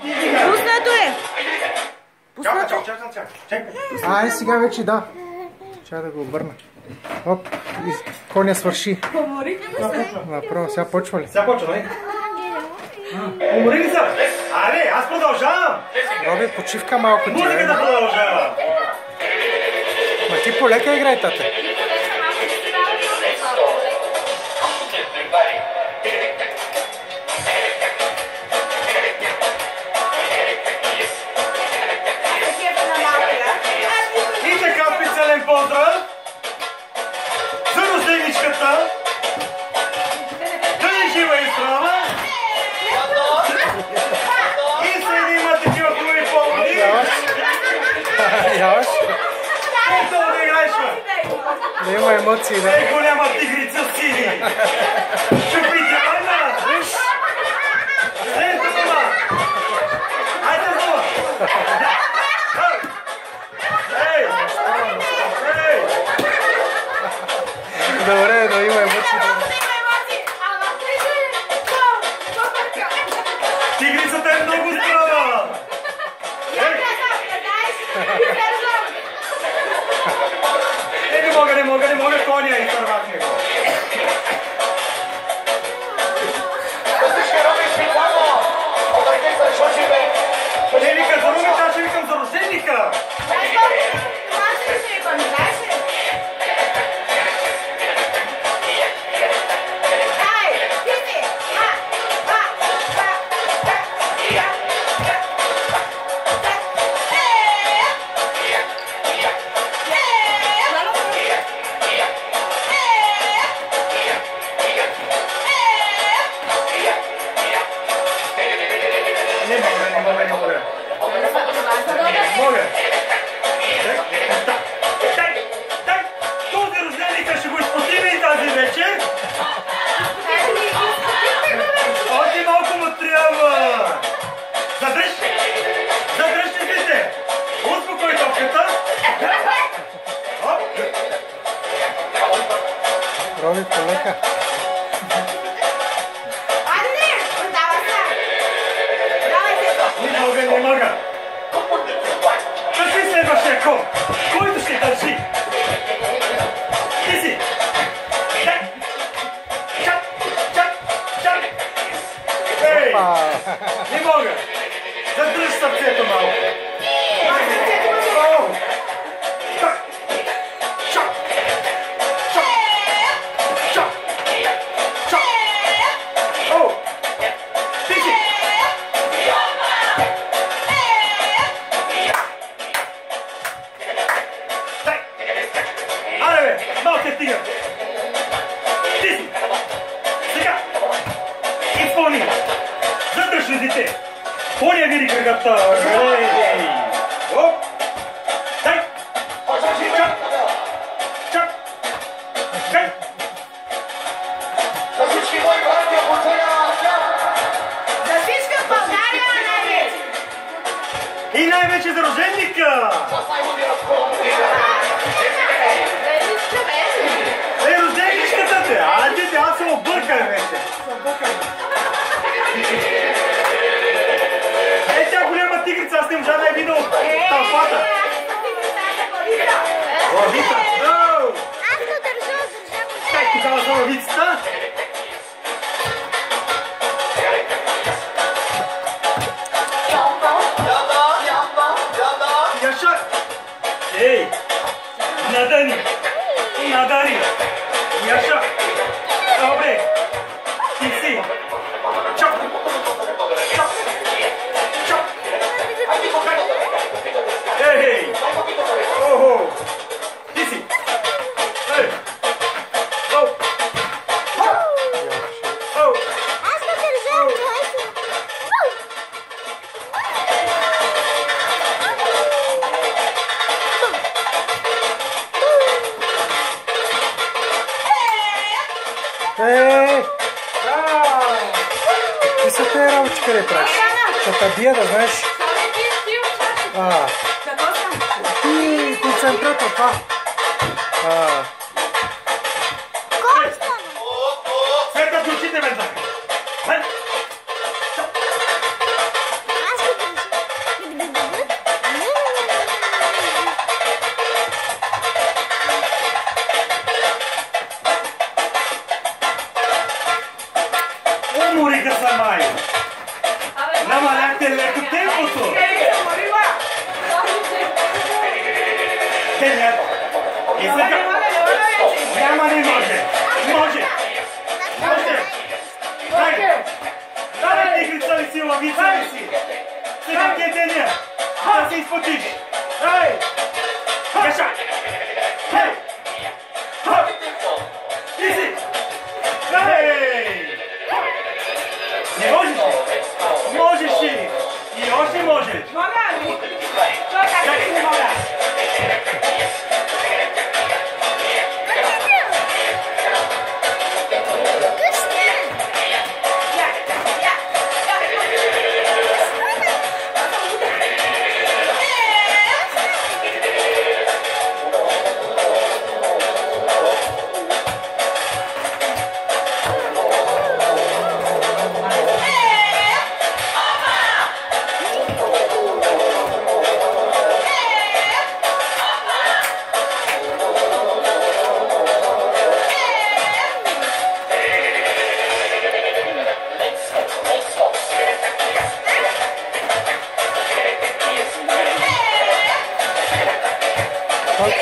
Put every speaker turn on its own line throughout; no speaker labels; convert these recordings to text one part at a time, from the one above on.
Пуснато е! Пуснато?
Ай, сега вече да. Чакай да го обърна. Оп, коня свърши. Направо, сега почва ли?
Сега почва, нали? Умори ли се? Аре, аз продължавам!
Роби, почивка малко ти.
Музиката продължава!
Ма ти полека играй, тате.
И така, специален поздрав за рожденичката. Да е жива и здрава. И следи има такива хубави поводи.
Яш?
Колко да играеш, бе?
Да има емоции, да.
Ей, голяма тигрица сини. Чупите, айна! След това! Айде дома! Ей! Ей!
Добре, да има емоции.
Тигрицата е много здрава! Не мога, коня и сървахме го. Не вика за румета, аз ще викам за рожденика. Мога. Този рожденика ще го изпотиме и тази вечер. Още малко му трябва. Задръж честите. Успокой топката.
Роби, полека.
Не мога. Какви следващия кон? Който ще държи? Ти си. Чак. Ей, не мога. Задръж сърцето малко. Коня види кръгата! Оп! Дай! Чак! Дай!
За всички мои братя, поздравявам!
За всичка България най-вече!
И най-вече за рожденика! Ей, рожденичката те! Айде, аз съм объркан вече! Голяма тигрица, аз не можа да я видя от тълпата. Лавица!
Аз го държа.
Как тогава за лавицата? Яша! Ей! Надари! Яша! Добре! Ти си! Чоп! Ей! Охо! Ти си! Ей! Оу! Оу!
Аз го държа.
Ей! Какви са тези работи, къде правиш? Ще те бия, да знаеш. Ти концентрата, това.
Светът очите веднага.
Аз го
е леко темпото. Те не. И сега. Няма не може. Може. Може. Дай. Дай игрица ли си, лавица ли си. Сега ке деня. Да се изпотиш. Дай. Каша. Хей. Хоп. Ти си. Ей. Не можеш ли? Можеш ли? И още можеш.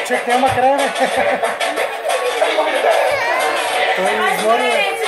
Човек няма край, бе. Той изгори.